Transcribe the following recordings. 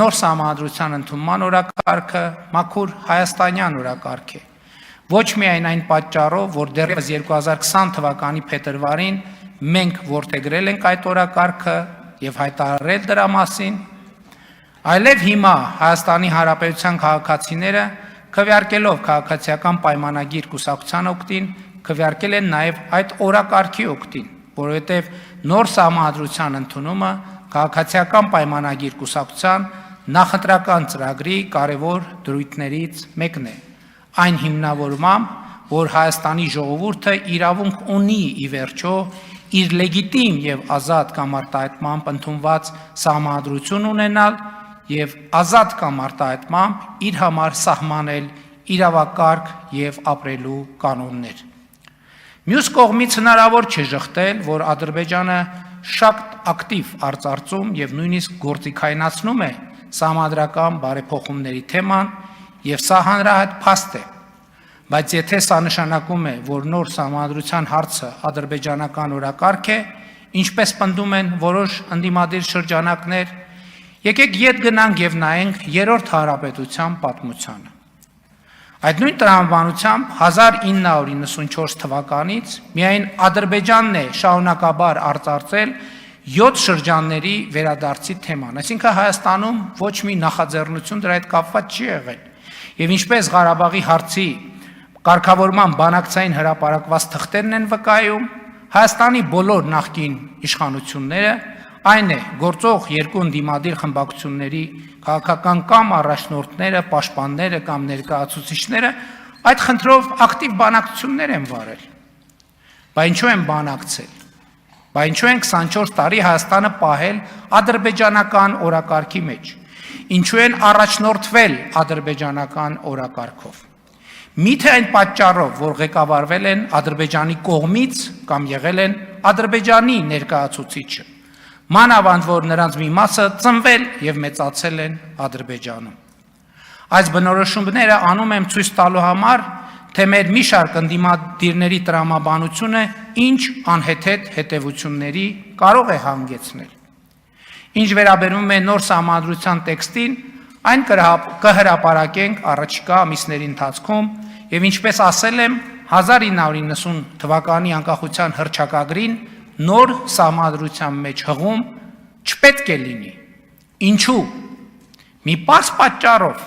նոր սահմանադրության ընդունման օրակարգը մաքուր հայաստանյան օրակարգ է։ Ոչ միայն այն պատճառով, որ դեռևս 2020 թվականի փետրվարին մենք որդեգրել ենք այդ օրակարգը եւ հայտարարել դրա մասին, այլև հիմա Հայաստանի Հանրապետության քաղաքացիները քվեարկելով քաղաքացիական պայմանագիր կուսակցության օգտին, քվեարկել են նաեւ այդ օրակարգի օգտին, որովհետեւ նոր սահմանադրության ընդունումը քաղաքացիական պայմանագիր կուսակցության նախընտրական ծրագրի կարևոր դրույթներից մեկն է։ Այն հիմնավորմամբ, որ Հայաստանի ժողովուրդը իրավունք ունի ի վերջո իր լեգիտիմ եւ ազատ կամ արտահայտմամբ ընդունված սահմանադրություն ունենալ եւ ազատ կամ արտահայտմամբ իր համար սահմանել իրավակարգ եւ ապրելու կանոններ։ Մյուս կողմից հնարավոր չէ շղթել, որ Ադրբեջանը շատ ակտիվ արծարծում եւ նույնիսկ գործիքայնացնում է սահմանադրական բարեփոխումների թեման եւ սա հանրահայտ փաստ է, բայց եթե սա նշանակում է, որ նոր սահմանադրության հարցը ադրբեջանական օրակարգ է, ինչպես պնդում են որոշ ընդդիմադիր շրջանակներ, եկեք ետ գնանք եւ նայենք երրորդ հանրապետության պատմությանը։ Այդ նույն տրամաբանությամբ 1994 թվականից միայն Ադրբեջանն է շարունակաբար արծարծել 7 շրջանների վերադարձի թեման, այսինքն Հայաստանում ոչ մի նախաձեռնություն դրա հետ կապված չի եղել։ Եվ ինչպես Ղարաբաղի հարցի կարգավորման բանակցային հրապարակված թղթերն են վկայում, Հայաստանի բոլոր նախկին իշխանությունները, այն է գործող երկու ընդդիմադիր խմբակցությունների քաղաքական կամ առաջնորդները, պաշտպանները կամ ներկայացուցիչները այդ խնդրով ակտիվ բանակցություններ են վարել։ Բայց ինչու են բանակցել։ Բայց ինչու են 24 տարի Հայաստանը պահել ադրբեջանական օրակարգի մեջ։ Ինչու են առաջնորդվել ադրբեջանական օրակարգով։ Միթե այն պատճառով, որ ղեկավարվել են Ադրբեջանի կողմից կամ եղել են Ադրբեջանի ներկայացուցիչը, մանավանդ որ նրանց մի մասը ծնվել եւ մեծացել են Ադրբեջանում։ Այս բնորոշումները անում եմ ցույց տալու համար, թե մեր մի շարք ընդդիմադիրների տրամաբանությունը ինչ անհեթեթ հետևությունների կարող է հանգեցնել։ Ինչ վերաբերում է նոր սահմանադրության տեքստին, այն կհրապարակենք առաջիկա ամիսների ընթացքում եւ ինչպես ասել եմ 1990 թվականի անկախության հռչակագրին նոր սահմանադրության մեջ հղում չպետք է լինի։ Ինչու։ Մի պարզ պատճառով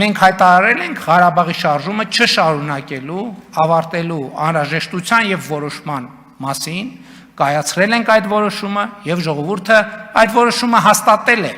մենք հայտարարել ենք Ղարաբաղի շարժումը չշարունակելու, ավարտելու անհրաժեշտության եւ որոշման մասին, կայացրել ենք այդ որոշումը եւ ժողովուրդը այդ որոշումը հաստատել է։